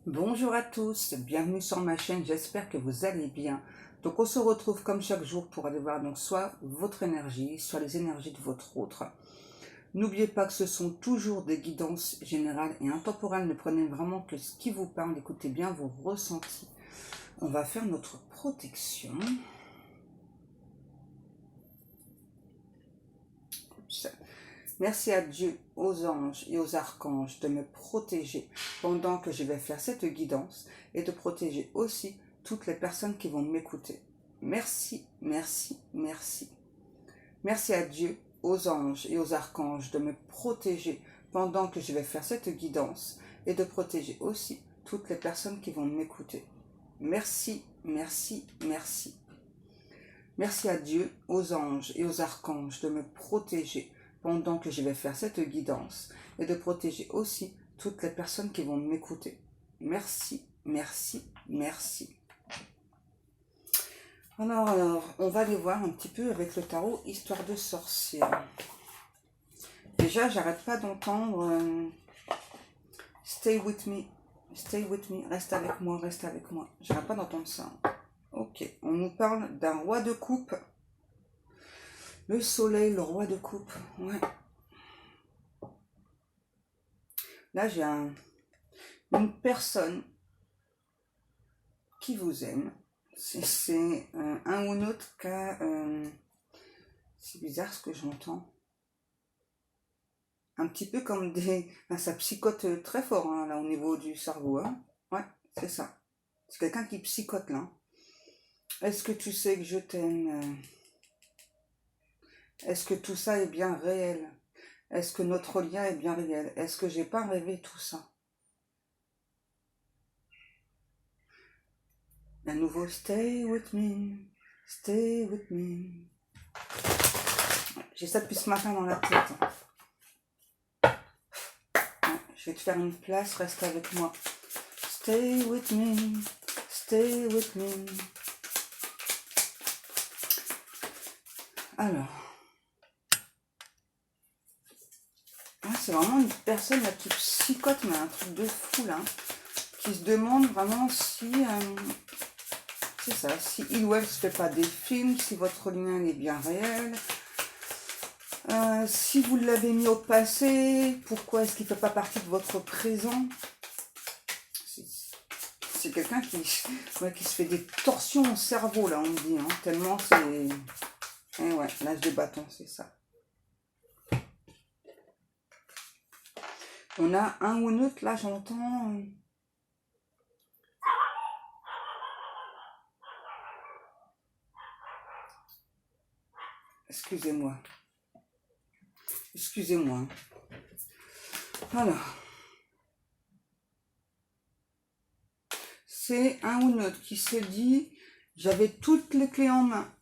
Bonjour à tous, bienvenue sur ma chaîne, j'espère que vous allez bien. Donc on se retrouve comme chaque jour pour aller voir donc soit votre énergie, soit les énergies de votre autre. N'oubliez pas que ce sont toujours des guidances générales et intemporelles, ne prenez vraiment que ce qui vous parle, écoutez bien vos ressentis. On va faire notre protection. Merci à Dieu, aux anges et aux archanges de me protéger pendant que je vais faire cette guidance et de protéger aussi toutes les personnes qui vont m'écouter. Merci, merci, merci. Merci à Dieu, aux anges et aux archanges de me protéger pendant que je vais faire cette guidance et de protéger aussi toutes les personnes qui vont m'écouter. Merci, merci, merci. Merci à Dieu, aux anges et aux archanges de me protéger pendant que je vais faire cette guidance et de protéger aussi toutes les personnes qui vont m'écouter. Merci, merci, merci. Alors, on va aller voir un petit peu avec le tarot Histoire de sorcière. Déjà, j'arrête pas d'entendre Stay with me, reste avec moi, reste avec moi. J'arrête pas d'entendre ça. Ok, on nous parle d'un roi de coupe. Le soleil, le roi de coupe, ouais. Là, j'ai une personne qui vous aime. C'est un ou un autre cas... c'est bizarre ce que j'entends. Un petit peu comme des... ça psychote très fort, hein, là, au niveau du cerveau. Hein. Ouais, c'est ça. C'est quelqu'un qui psychote, là. Est-ce que tu sais que je t'aime? Est-ce que tout ça est bien réel? Est-ce que notre lien est bien réel? Est-ce que j'ai pas rêvé tout ça? À nouveau, stay with me, stay with me. J'ai ça depuis ce matin dans la tête. Je vais te faire une place, reste avec moi. Stay with me, stay with me. Alors. C'est vraiment une personne là, qui psychote, mais un truc de fou là. Qui se demande vraiment si... c'est ça, si il ou elle se fait pas des films, si votre lien est bien réel. Si vous l'avez mis au passé, pourquoi est-ce qu'il ne fait pas partie de votre présent? C'est quelqu'un qui se fait des torsions au cerveau, là, on me dit, hein, tellement c'est... Et ouais, l'âge des bâtons, c'est ça. On a un ou un autre, là, j'entends... Excusez-moi. Excusez-moi. Voilà. C'est un ou un autre qui se dit, j'avais toutes les clés en main.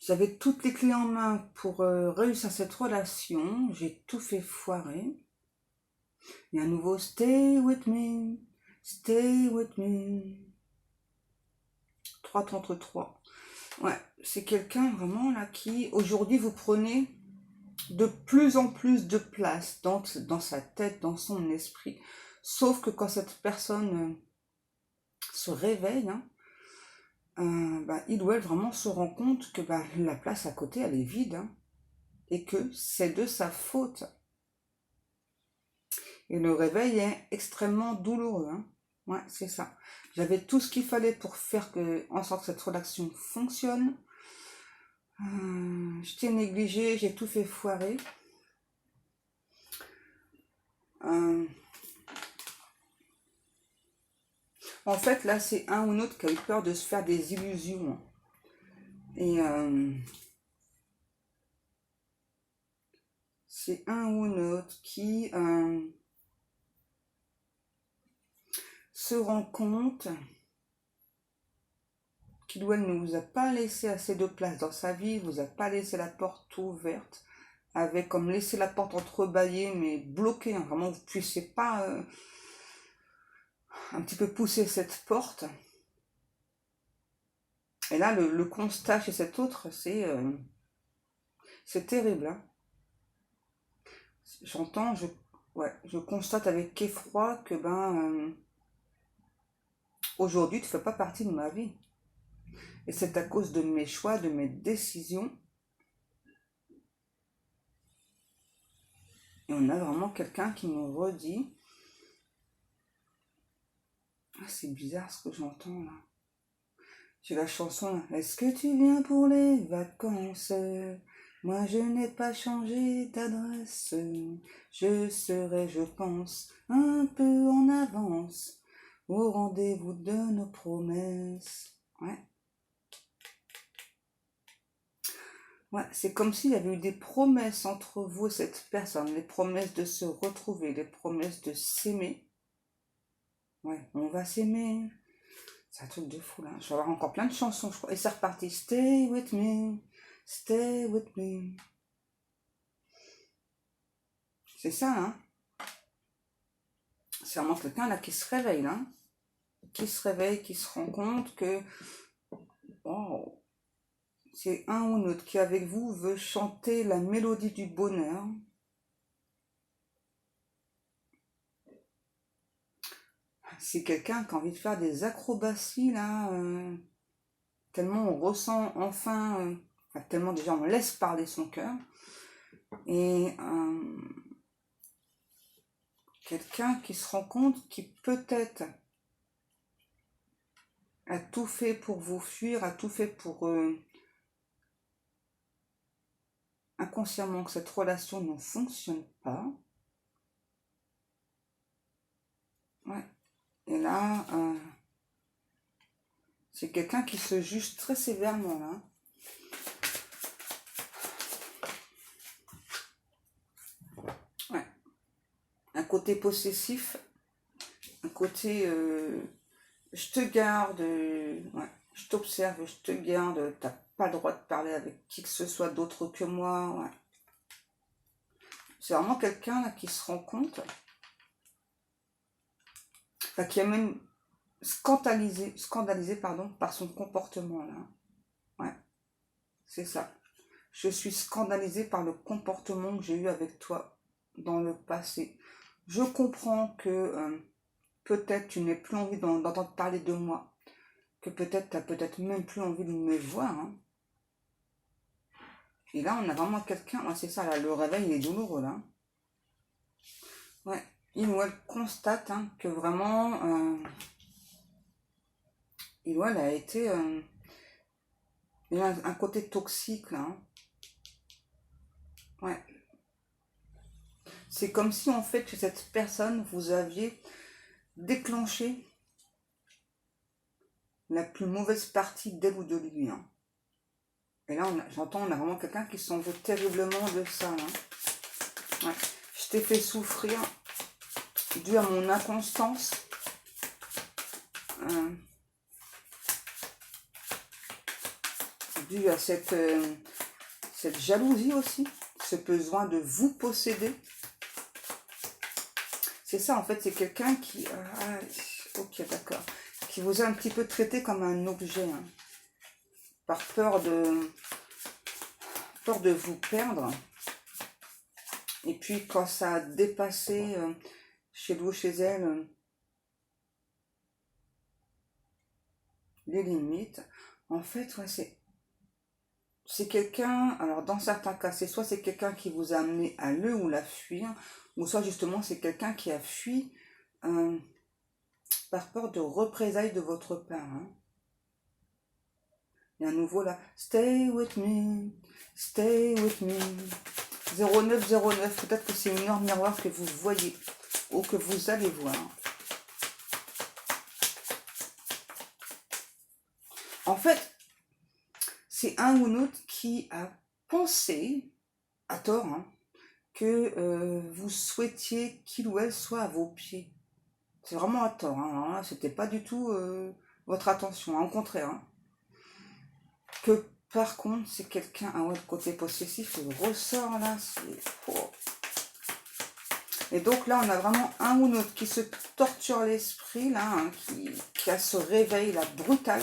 J'avais toutes les clés en main pour réussir cette relation. J'ai tout fait foirer. Et à nouveau, stay with me, stay with me. 333. Ouais, c'est quelqu'un vraiment là qui, aujourd'hui, vous prenez de plus en plus de place dans sa tête, dans son esprit. Sauf que quand cette personne se réveille, hein, il ou elle vraiment se rend compte que la place à côté, elle est vide. Hein, et que c'est de sa faute. Et le réveil est extrêmement douloureux. Hein. Ouais, c'est ça. J'avais tout ce qu'il fallait pour faire en sorte que cette relation fonctionne. Je t'ai négligé, j'ai tout fait foirer. En fait, là, c'est un ou l'autre qui a eu peur de se faire des illusions. Et c'est un ou l'autre qui se rend compte qu'il ou elle ne vous a pas laissé assez de place dans sa vie, vous a pas laissé la porte ouverte, avec comme laissé la porte entrebâillée, mais bloquée, hein, vraiment vous ne puissiez pas un petit peu pousser cette porte. Et là, le constat chez cet autre, c'est terrible. Hein. J'entends, Ouais, je constate avec effroi que aujourd'hui tu ne fais pas partie de ma vie. Et c'est à cause de mes choix, de mes décisions. Et on a vraiment quelqu'un qui me redit, ah, c'est bizarre ce que j'entends là. J'ai la chanson là. Est-ce que tu viens pour les vacances? Moi je n'ai pas changé d'adresse. Je serai, je pense, un peu en avance au rendez-vous de nos promesses. Ouais. Ouais, c'est comme s'il y avait eu des promesses entre vous et cette personne, les promesses de se retrouver, les promesses de s'aimer. Ouais, on va s'aimer. C'est un truc de fou là. Je vais avoir encore plein de chansons, je crois. Et c'est reparti. Stay with me, stay with me. C'est ça, hein. C'est vraiment quelqu'un là qui se réveille, là. Qui se réveille, qui se rend compte que oh, c'est un ou l'autre qui avec vous veut chanter la mélodie du bonheur. C'est quelqu'un qui a envie de faire des acrobaties là. Tellement on ressent enfin, tellement déjà on laisse parler son cœur. Et quelqu'un qui se rend compte qui peut-être a tout fait pour vous fuir, a tout fait pour inconsciemment que cette relation ne fonctionne pas. Ouais. Et là, c'est quelqu'un qui se juge très sévèrement là. Ouais. Un côté possessif, un côté je te garde, ouais, je t'observe, je te garde, t'as pas le droit de parler avec qui que ce soit d'autre que moi. Ouais. C'est vraiment quelqu'un là qui se rend compte, enfin, qui est même scandalisé pardon, par son comportement là. Ouais, c'est ça. Je suis scandalisée par le comportement que j'ai eu avec toi dans le passé. Je comprends que peut-être tu n'aies plus envie d'entendre parler de moi, que peut-être tu n'as peut-être même plus envie de me voir. Hein. Et là, on a vraiment quelqu'un, ouais, c'est ça, là, le réveil il est douloureux là. Ouais, il ou elle constate hein, que vraiment, il ou elle a été, il y a un côté toxique là. Hein. Ouais. C'est comme si en fait chez cette personne, vous aviez déclenché la plus mauvaise partie d'elle ou de lui. Hein. Et là, j'entends, on a vraiment quelqu'un qui s'en veut terriblement de ça. Hein. Ouais. Je t'ai fait souffrir dû à mon inconstance. Dû à cette jalousie aussi, ce besoin de vous posséder. C'est ça, en fait, c'est quelqu'un qui... ok, d'accord. Qui vous a un petit peu traité comme un objet. Hein, par peur de vous perdre. Et puis, quand ça a dépassé chez lui ou chez elle les limites, en fait, ouais, c'est quelqu'un, alors dans certains cas, c'est soit c'est quelqu'un qui vous a amené à le ou la fuir, ou soit justement c'est quelqu'un qui a fui par peur de représailles de votre part. Hein. Et à nouveau là, stay with me, stay with me. 0909, peut-être que c'est une heure miroir que vous voyez ou que vous allez voir. En fait, c'est un ou l'autre qui a pensé, à tort, hein, que vous souhaitiez qu'il ou elle soit à vos pieds. C'est vraiment à tort, hein, c'était pas du tout votre attention, hein, au contraire. Hein. Que par contre, c'est quelqu'un, ah ouais, le côté possessif, il ressort là, c'est... Oh. Et donc là, on a vraiment un ou l'autre qui se torture l'esprit, là, hein, qui a ce réveil là brutal,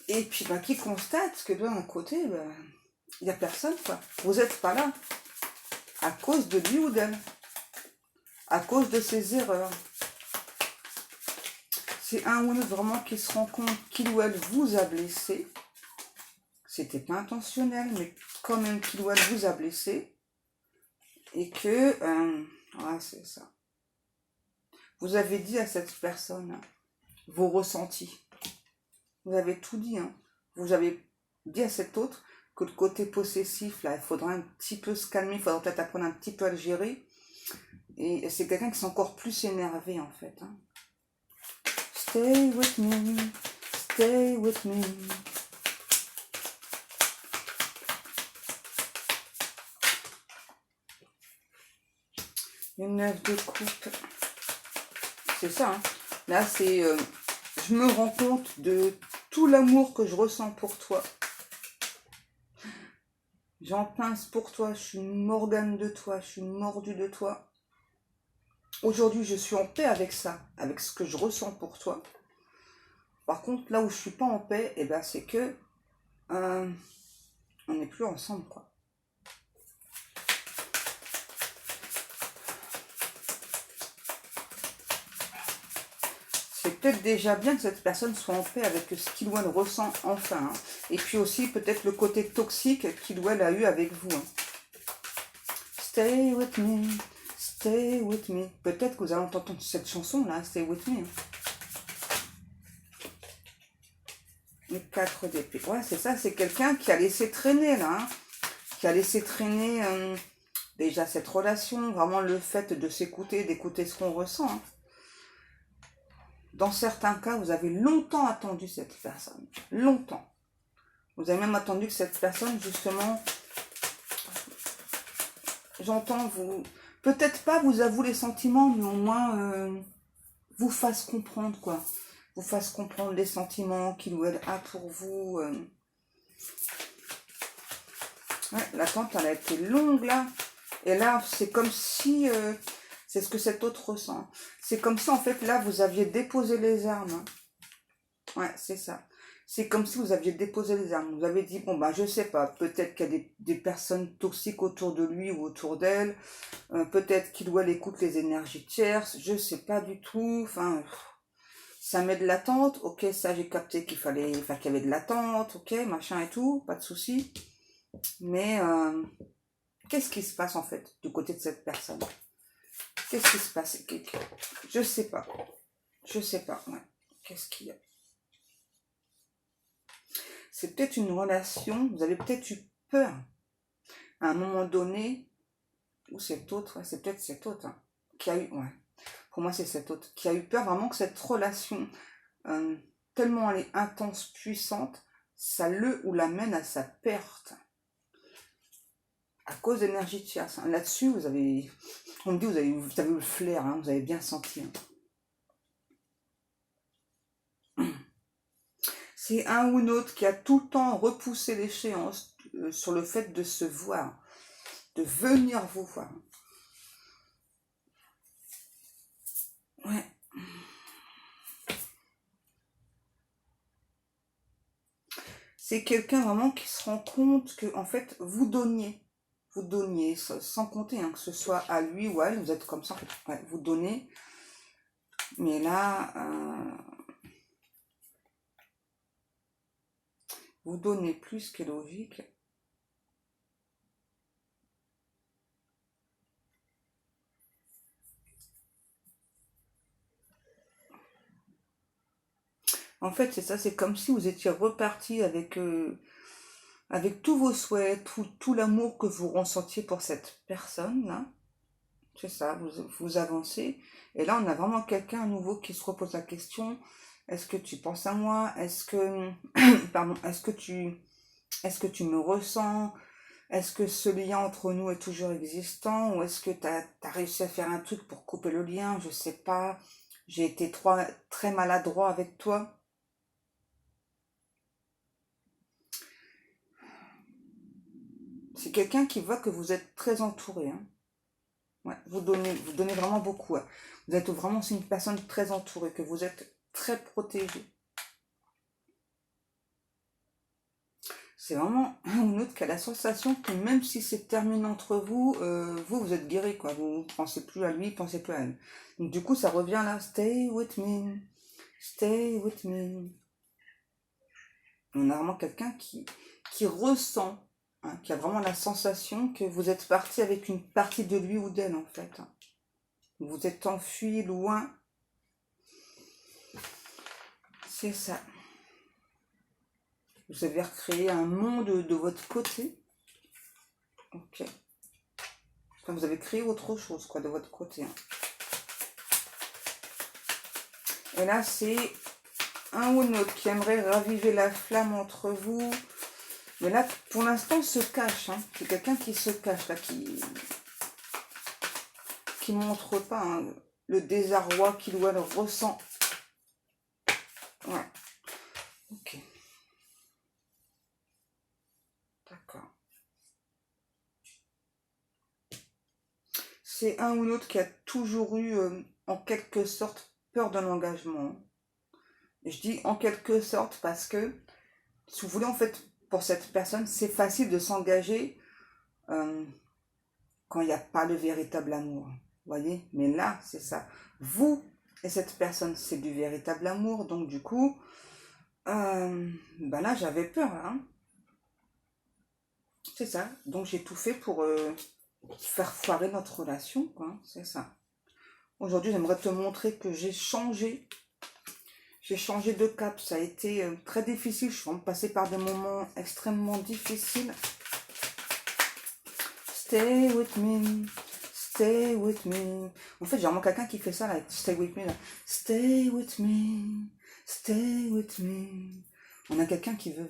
et puis qui constate que de l'un côté, il n'y a personne, quoi. Vous n'êtes pas là, à cause de lui ou d'elle. à cause de ses erreurs. C'est un ou un autre vraiment qui se rend compte qu'il ou elle vous a blessé. C'était pas intentionnel, mais quand même qu'il ou elle vous a blessé. Et que, ouais, c'est ça. Vous avez dit à cette personne vos ressentis. Vous avez tout dit, hein. Vous avez dit à cet autre que le côté possessif, là, il faudra un petit peu se calmer, il faudra peut-être apprendre un petit peu à le gérer. Et c'est quelqu'un qui s'est encore plus énervé, en fait. Hein. Stay with me, stay with me. Une 9 de coupe. C'est ça, hein. Là, c'est... je me rends compte de tout l'amour que je ressens pour toi. J'en pince pour toi, je suis Morgane de toi, je suis mordue de toi. Aujourd'hui, je suis en paix avec ça, avec ce que je ressens pour toi. Par contre, là où je suis pas en paix, eh ben, c'est que on n'est plus ensemble, quoi. C'est peut-être déjà bien que cette personne soit en paix avec ce qu'il ou elle ressent enfin. Hein. Et puis aussi peut-être le côté toxique qu'il ou elle a eu avec vous. Hein. Stay with me, stay with me. Peut-être que vous allez entendre cette chanson-là, Stay with me. Hein. Les 4 d'épée. Ouais, c'est ça, c'est quelqu'un qui a laissé traîner, là. Hein. Qui a laissé traîner déjà cette relation, vraiment le fait de s'écouter, d'écouter ce qu'on ressent. Hein. Dans certains cas, vous avez longtemps attendu cette personne. Longtemps. Vous avez même attendu que cette personne, justement, j'entends vous... Peut-être pas vous avoue les sentiments, mais au moins vous fasse comprendre, quoi. Vous fasse comprendre les sentiments qu'il ou elle a pour vous. Ouais, l'attente, elle a été longue, là. Et là, c'est comme si... c'est ce que cet autre ressent. C'est comme si, en fait, là, vous aviez déposé les armes. Ouais, c'est ça. C'est comme si vous aviez déposé les armes. Vous avez dit, bon, ben, je sais pas, peut-être qu'il y a des personnes toxiques autour de lui ou autour d'elle. Peut-être qu'il ou elle écoute les énergies tierces. Je sais pas du tout. Enfin, ça met de l'attente. Ok, ça, j'ai capté qu'il fallait, enfin, qu'il y avait de l'attente. Ok, machin et tout. Pas de souci. Mais, qu'est-ce qui se passe, en fait, du côté de cette personne? Qu'est-ce qui se passe? Je sais pas. Je sais pas, ouais. Qu'est-ce qu'il y a? C'est peut-être une relation, vous avez peut-être eu peur à un moment donné, ou cet autre, ouais, c'est peut-être cet autre, hein, qui a eu, ouais, pour moi c'est cet autre, qui a eu peur vraiment que cette relation, tellement elle est intense, puissante, ça le ou l'amène à sa perte. À cause d'énergie tierce. Hein. Là-dessus, vous avez, on me dit, vous avez eu le flair, hein, vous avez bien senti. Hein. C'est un ou une autre qui a tout le temps repoussé l'échéance sur le fait de se voir, de venir vous voir. Ouais. C'est quelqu'un vraiment qui se rend compte que, en fait, vous donniez, sans compter, hein, que ce soit à lui ou à elle, vous êtes comme ça, ouais, vous donnez. Mais là, vous donnez plus que logique. En fait, c'est ça, c'est comme si vous étiez reparti avec tous vos souhaits, tout l'amour que vous ressentiez pour cette personne-là. C'est ça, vous avancez. Et là, on a vraiment quelqu'un à nouveau qui se repose la question, est-ce que tu penses à moi? Est-ce que, pardon, est-ce que tu me ressens? Est-ce que ce lien entre nous est toujours existant? Ou est-ce que tu as réussi à faire un truc pour couper le lien? Je sais pas. J'ai été très maladroit avec toi. C'est quelqu'un qui voit que vous êtes très entouré. Hein. Ouais, vous donnez vraiment beaucoup. Ouais. Vous êtes vraiment une personne très entourée, que vous êtes très protégé. C'est vraiment un ou l'autre qui a la sensation que même si c'est terminé entre vous, vous êtes guéri, quoi. Vous ne pensez plus à lui, pensez plus à elle. Donc du coup, ça revient là. Stay with me. Stay with me. On a vraiment quelqu'un qui ressent, hein, qui a vraiment la sensation que vous êtes parti avec une partie de lui ou d'elle, en fait. Vous êtes enfui loin. C'est ça. Vous avez recréé un monde de votre côté. Ok. Enfin, vous avez créé autre chose, quoi, de votre côté. Hein. Et là, c'est un ou l'autre qui aimerait raviver la flamme entre vous. Mais là, pour l'instant, se cache. Hein. C'est quelqu'un qui se cache, là, qui montre pas hein, le désarroi qu'il ou elle ressent. Ouais. Ok. D'accord. C'est un ou l'autre qui a toujours eu, en quelque sorte, peur de l'engagement. Je dis en quelque sorte parce que, si vous voulez, en fait, pour cette personne, c'est facile de s'engager quand il n'y a pas le véritable amour. Vous voyez? Mais là, c'est ça. Vous et cette personne, c'est du véritable amour. Donc, du coup, ben là, j'avais peur. Hein. C'est ça. Donc, j'ai tout fait pour faire foirer notre relation. Quoi. C'est ça. Aujourd'hui, j'aimerais te montrer que j'ai changé. J'ai changé de cap. Ça a été très difficile. Je suis passée par des moments extrêmement difficiles. Stay with me. Stay with me. En fait, j'ai vraiment quelqu'un qui fait ça, là. Stay with me, là. Stay with me. Stay with me. On a quelqu'un qui veut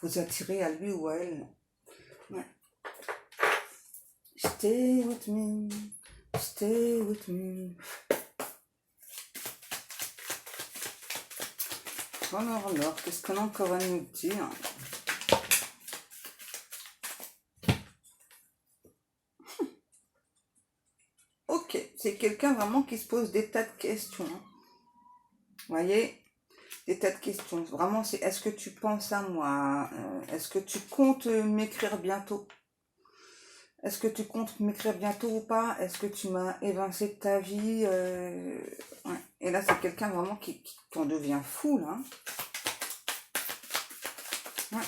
vous attirer à lui ou à elle. Ouais. Stay with me. Stay with me. Alors, qu'est-ce qu'on a encore à nous dire? Ok, c'est quelqu'un vraiment qui se pose des tas de questions. Hein. Vous voyez, des tas de questions. Vraiment, c'est est-ce que tu penses à moi? Est-ce que tu comptes m'écrire bientôt? Est-ce que tu comptes m'écrire bientôt ou pas? Est-ce que tu m'as évincé de ta vie? Ouais. Et là, c'est quelqu'un vraiment qui en devient fou, là. Ouais.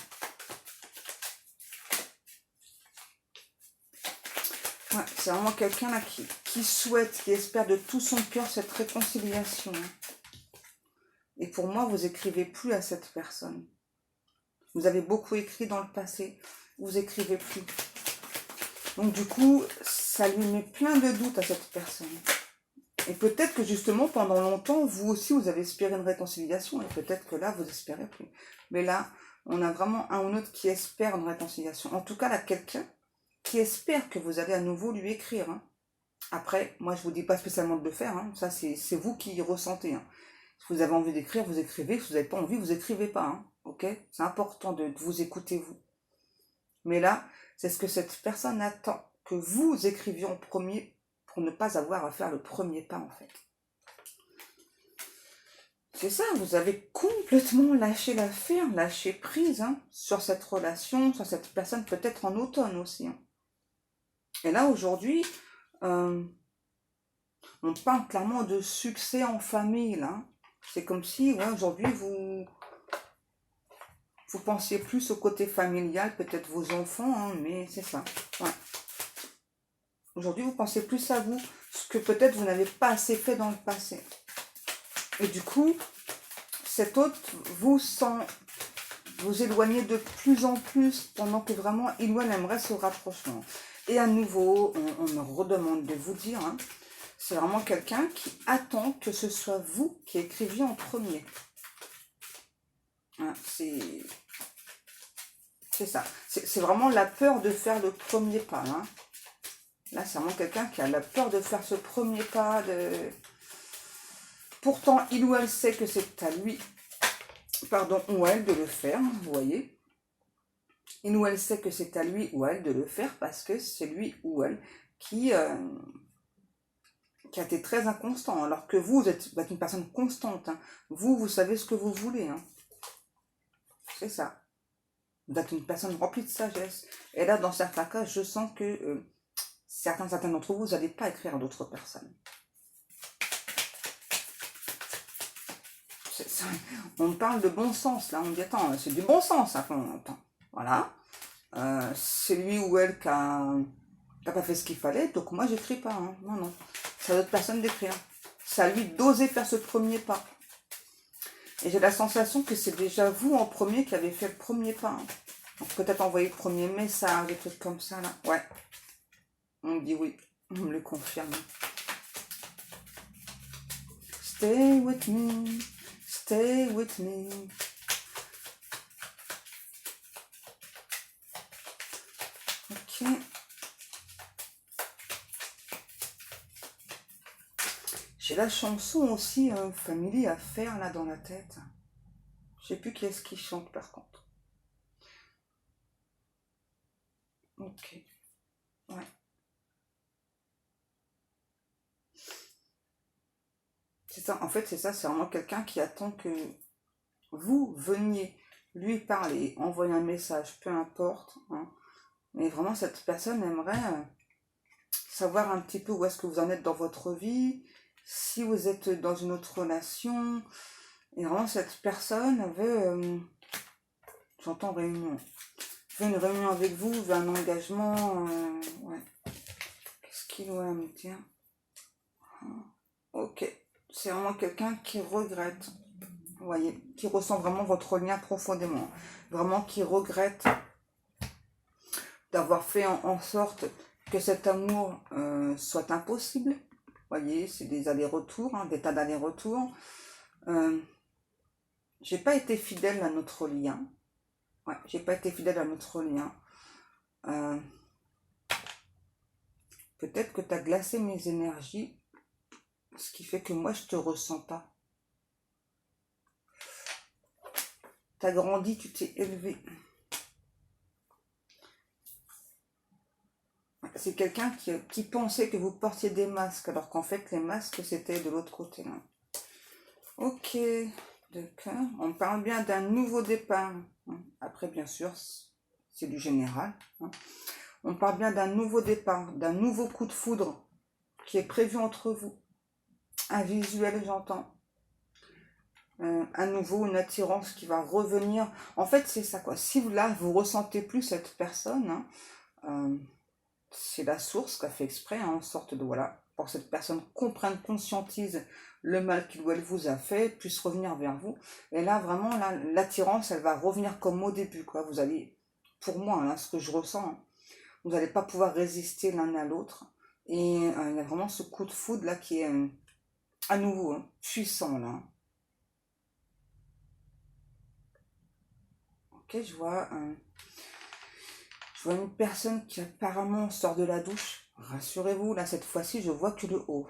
Ouais, c'est vraiment quelqu'un là qui souhaite, qui espère de tout son cœur cette réconciliation. Et pour moi, vous écrivez plus à cette personne. Vous avez beaucoup écrit dans le passé, vous écrivez plus. Donc du coup, ça lui met plein de doutes à cette personne. Et peut-être que justement, pendant longtemps, vous aussi, vous avez espéré une réconciliation. Et peut-être que là, vous espérez plus. Mais là, on a vraiment un ou l'autre qui espère une réconciliation. En tout cas, là, quelqu'un qui espère que vous allez à nouveau lui écrire. Hein. Après, moi, je vous dis pas spécialement de le faire. Hein. Ça, c'est vous qui ressentez. Hein. Si vous avez envie d'écrire, vous écrivez. Si vous n'avez pas envie, vous écrivez pas. Hein. Ok? C'est important de vous écouter, vous. Mais là, c'est ce que cette personne attend. Que vous écriviez en premier pour ne pas avoir à faire le premier pas, en fait. C'est ça, vous avez complètement lâché l'affaire, lâché prise hein, sur cette relation, sur cette personne, peut-être en automne aussi. Hein. Et là, aujourd'hui, on parle clairement de succès en famille. Là. C'est comme si, ouais, aujourd'hui, vous pensiez plus au côté familial, peut-être vos enfants, hein, mais c'est ça. Ouais. Aujourd'hui, vous pensez plus à vous, ce que peut-être vous n'avez pas assez fait dans le passé. Et du coup, cet autre vous sent vous éloigner de plus en plus pendant que vraiment il ou elle aimerait ce rapprochement. Et à nouveau, on me redemande de vous dire, hein, c'est vraiment quelqu'un qui attend que ce soit vous qui écriviez en premier. Hein, c'est ça. C'est vraiment la peur de faire le premier pas. Hein. Là, c'est vraiment quelqu'un qui a la peur de faire ce premier pas. Pourtant, il ou elle sait que c'est à lui, pardon, ou à elle de le faire, vous voyez. Il ou elle sait que c'est à lui ou à elle de le faire parce que c'est lui ou elle qui a été très inconstant. Alors que vous êtes une personne constante. Hein. Vous savez ce que vous voulez. Hein. C'est ça. Vous êtes une personne remplie de sagesse. Et là, dans certains cas, je sens que certains d'entre vous, vous n'allez pas écrire à d'autres personnes. Ça, on parle de bon sens, là. On dit, attends, c'est du bon sens. Attends. Voilà. C'est lui ou elle qui n'a pas fait ce qu'il fallait, donc moi, j'écris pas. Hein. Non. C'est à d'autres personnes d'écrire. C'est à lui d'oser faire ce premier pas. Et j'ai la sensation que c'est déjà vous en premier qui avez fait le premier pas. Hein. Donc peut-être envoyer le premier message, des trucs comme ça, là. Ouais. On me dit oui. On me le confirme. Stay with me. Stay with me. Ok. J'ai la chanson aussi Family à faire là dans la tête. Je sais plus qui est-ce qui chante par contre. Ok. Ouais. C'est ça, en fait c'est ça, c'est vraiment quelqu'un qui attend que vous veniez lui parler, envoyer un message, peu importe. Hein. Mais vraiment cette personne aimerait savoir un petit peu où est-ce que vous en êtes dans votre vie, si vous êtes dans une autre relation. Et vraiment cette personne veut, j'entends réunion, veut une réunion avec vous, veut un engagement. Ouais. Qu'est-ce qu'il doit me dire? Ok. C'est vraiment quelqu'un qui regrette, vous voyez, qui ressent vraiment votre lien profondément, vraiment qui regrette d'avoir fait en sorte que cet amour soit impossible. Vous voyez, c'est des allers-retours, hein, des tas d'allers-retours. J'ai pas été fidèle à notre lien. Ouais, j'ai pas été fidèle à notre lien. Peut-être que tu as glacé mes énergies, ce qui fait que moi je te ressens pas. Tu as grandi, tu t'es élevé. C'est quelqu'un qui pensait que vous portiez des masques, alors qu'en fait les masques c'était de l'autre côté. Hein. Ok, d'accord. On parle bien d'un nouveau départ. Hein. Après bien sûr, c'est du général. Hein. On parle bien d'un nouveau départ, d'un nouveau coup de foudre qui est prévu entre vous. Un visuel, j'entends. À nouveau, une attirance qui va revenir. En fait, c'est ça, quoi. Si là, vous ressentez plus cette personne, hein, c'est la source qui a fait exprès, hein, en sorte de, voilà, pour que cette personne comprenne, conscientise le mal qu'il ou elle vous a fait, puisse revenir vers vous. Et là, vraiment, l'attirance, elle va revenir comme au début, quoi. Vous allez, pour moi, hein, ce que je ressens, hein, vous n'allez pas pouvoir résister l'un à l'autre. Et il y a vraiment ce coup de foudre, là, qui est à nouveau hein, puissant, là. Ok, je vois une personne qui apparemment sort de la douche. Rassurez-vous, là, cette fois-ci, je vois que le haut.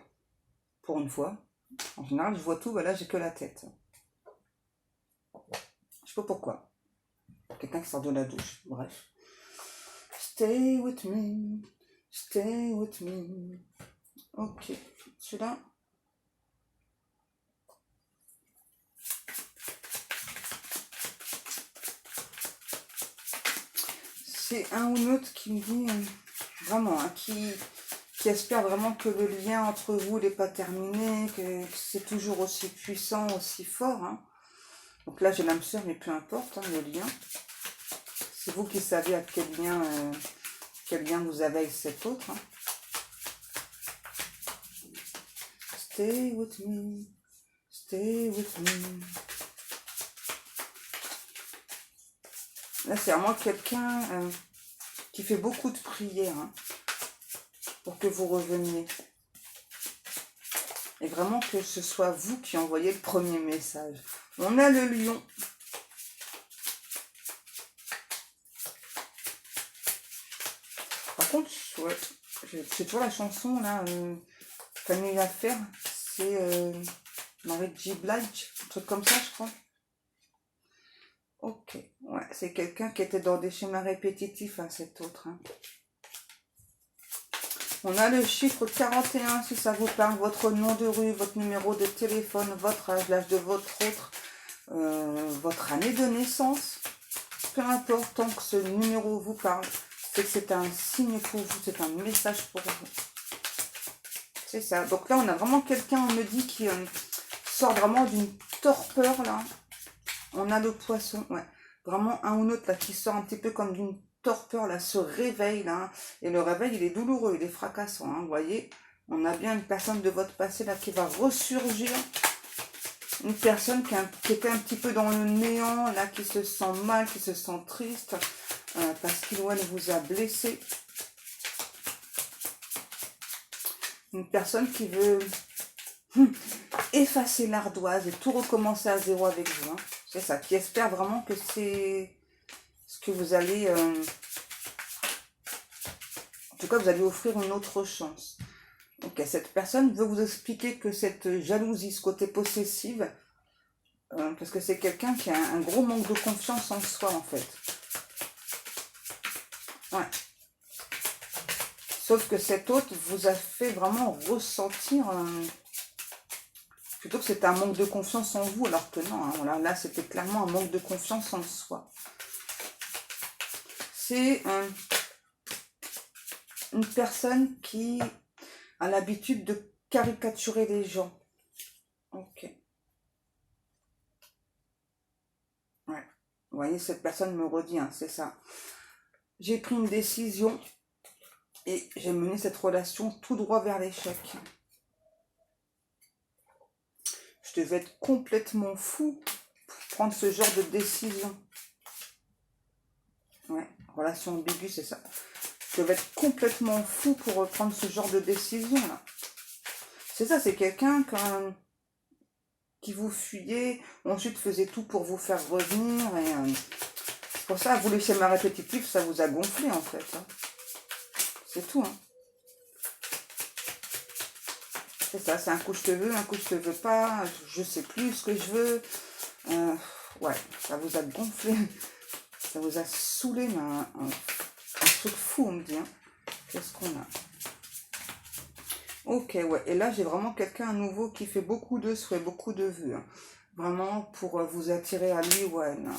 Pour une fois. En général, je vois tout, voilà, j'ai que la tête. Je sais pas pourquoi. Quelqu'un qui sort de la douche, bref. Stay with me, stay with me. Ok, celui-là. C'est un ou l'autre qui me dit, vraiment, hein, qui espère vraiment que le lien entre vous n'est pas terminé, que c'est toujours aussi puissant, aussi fort. Hein. Donc là, j'ai l'âme sœur, mais peu importe, hein, le lien. C'est vous qui savez à quel lien vous avez avec cet autre. Hein. Stay with me, stay with me. Là, c'est vraiment quelqu'un qui fait beaucoup de prières hein, pour que vous reveniez. Et vraiment que ce soit vous qui envoyez le premier message. On a le lion. Par contre, ouais, c'est toujours la chanson, là, Famille à faire. C'est Mary J. Blige, un truc comme ça, je crois. Ok, ouais, c'est quelqu'un qui était dans des schémas répétitifs, hein, cet autre. Hein. On a le chiffre 41, si ça vous parle, votre nom de rue, votre numéro de téléphone, votre âge, l'âge de votre autre, votre année de naissance. peu importe, tant que ce numéro vous parle, c'est que c'est un signe pour vous, c'est un message pour vous. C'est ça. Donc là, on a vraiment quelqu'un, on me dit, qui sort vraiment d'une torpeur, là. On a le poisson, ouais. Vraiment un ou l'autre, là, qui sort un petit peu comme d'une torpeur, là, se réveille, là. Et le réveil, il est douloureux, il est fracassant, hein, vous voyez. On a bien une personne de votre passé, là, qui va ressurgir. Une personne qui était un petit peu dans le néant, là, qui se sent mal, qui se sent triste, parce qu'il ou elle vous a blessé. Une personne qui veut effacer l'ardoise et tout recommencer à zéro avec vous. Hein. C'est ça, qui espère vraiment que c'est ce que vous allez... en tout cas, vous allez offrir une autre chance. Ok, cette personne veut vous expliquer que cette jalousie, ce côté possessif, parce que c'est quelqu'un qui a un gros manque de confiance en soi, en fait. Ouais. Sauf que cet autre vous a fait vraiment ressentir... plutôt que c'était un manque de confiance en vous, alors que non, hein, voilà, là c'était clairement un manque de confiance en soi. C'est une personne qui a l'habitude de caricaturer les gens. Ok. Ouais. Vous voyez, cette personne me redit, hein, c'est ça. J'ai pris une décision et j'ai mené cette relation tout droit vers l'échec. Je devais être complètement fou pour prendre ce genre de décision. Ouais, relation ambiguë, c'est ça. Je devais être complètement fou pour prendre ce genre de décision là. C'est ça, c'est quelqu'un qui vous fuyait, ensuite faisait tout pour vous faire revenir. Et c'est pour ça, vous les schémas répétitifs, ça vous a gonflé en fait. Hein. C'est tout. Hein. C'est ça, c'est un coup je te veux, un coup je te veux pas, je sais plus ce que je veux. Ouais, ça vous a gonflé, ça vous a saoulé, mais un truc fou, on me dit. Hein. Qu'est-ce qu'on a? Ok, ouais, et là j'ai vraiment quelqu'un à nouveau qui fait beaucoup de souhaits, beaucoup de vœux. Hein. Vraiment pour vous attirer à lui ou à elle. Hein.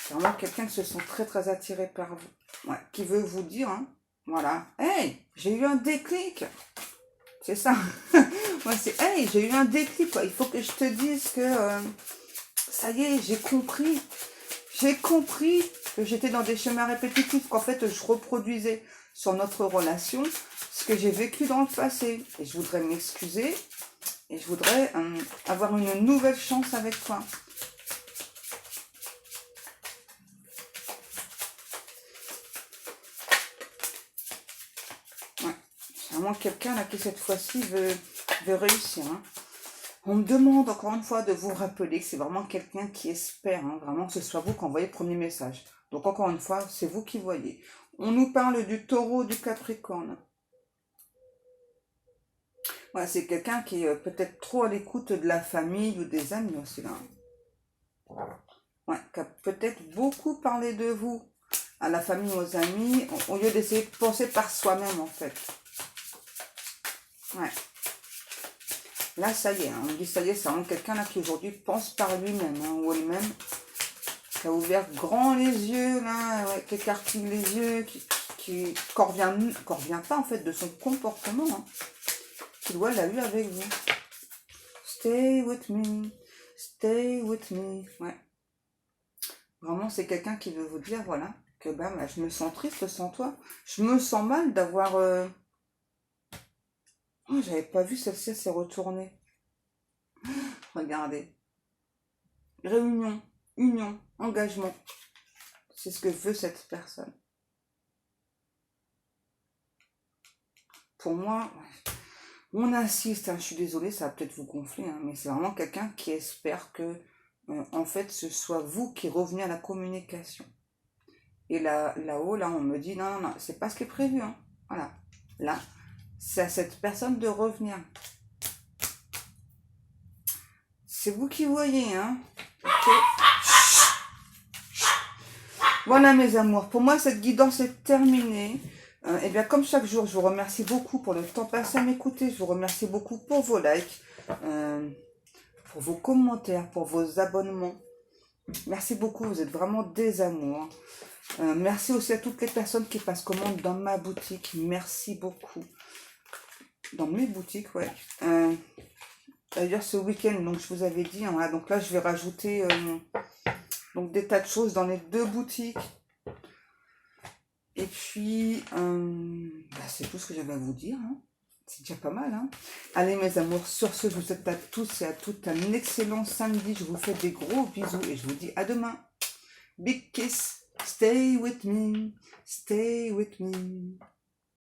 C'est vraiment quelqu'un qui se sent très très attiré par vous. Ouais, qui veut vous dire, hein, voilà, hey, j'ai eu un déclic. C'est ça. Moi, c'est, hey, j'ai eu un déclic, quoi. Il faut que je te dise que, ça y est, j'ai compris. J'ai compris que j'étais dans des schémas répétitifs, qu'en fait, je reproduisais sur notre relation ce que j'ai vécu dans le passé. Et je voudrais m'excuser et je voudrais avoir une nouvelle chance avec toi. Ouais. C'est vraiment quelqu'un là qui, cette fois-ci, veut réussir. Hein. On me demande encore une fois de vous rappeler que c'est vraiment quelqu'un qui espère, hein, vraiment que ce soit vous qui envoyez le premier message. Donc encore une fois, c'est vous qui voyez. On nous parle du taureau, du capricorne. Ouais, c'est quelqu'un qui est peut-être trop à l'écoute de la famille ou des amis aussi là. Ouais, qui a peut-être beaucoup parlé de vous à la famille, aux amis, au lieu d'essayer de penser par soi-même en fait. Ouais. Là, ça y est, hein, on dit ça y est, c'est vraiment quelqu'un là qui aujourd'hui pense par lui-même, hein, ou elle-même, qui a ouvert grand les yeux, là, ouais, qui écartille les yeux, qui revient pas en fait de son comportement, hein, qu'il doit l'a eu avec vous. Stay with me, stay with me, ouais. Vraiment, c'est quelqu'un qui veut vous dire, voilà, que bah, je me sens triste sans toi, je me sens mal d'avoir... Oh, j'avais pas vu celle-ci, elle s'est retournée. Regardez. Réunion, union, engagement. C'est ce que veut cette personne. Pour moi, on insiste, hein, je suis désolée, ça va peut-être vous gonfler, hein, mais c'est vraiment quelqu'un qui espère que, en fait, ce soit vous qui revenez à la communication. Et là-haut, là, on me dit, non, non, non, c'est pas ce qui est prévu. Hein. Voilà. Là, c'est à cette personne de revenir. C'est vous qui voyez, hein. Okay. Voilà, mes amours. Pour moi, cette guidance est terminée. Et bien, comme chaque jour, je vous remercie beaucoup pour le temps passé à m'écouter. Je vous remercie beaucoup pour vos likes, pour vos commentaires, pour vos abonnements. Merci beaucoup, vous êtes vraiment des amours. Merci aussi à toutes les personnes qui passent commande dans ma boutique. Merci beaucoup. Dans mes boutiques, ouais. D'ailleurs, ce week-end, donc je vous avais dit, hein, voilà, donc là, je vais rajouter donc des tas de choses dans les deux boutiques. Et puis, c'est tout ce que j'avais à vous dire. Hein. C'est déjà pas mal. Hein. Allez, mes amours, sur ce, je vous souhaite à tous et à toutes un excellent samedi. Je vous fais des gros bisous et je vous dis à demain. Big kiss. Stay with me. Stay with me.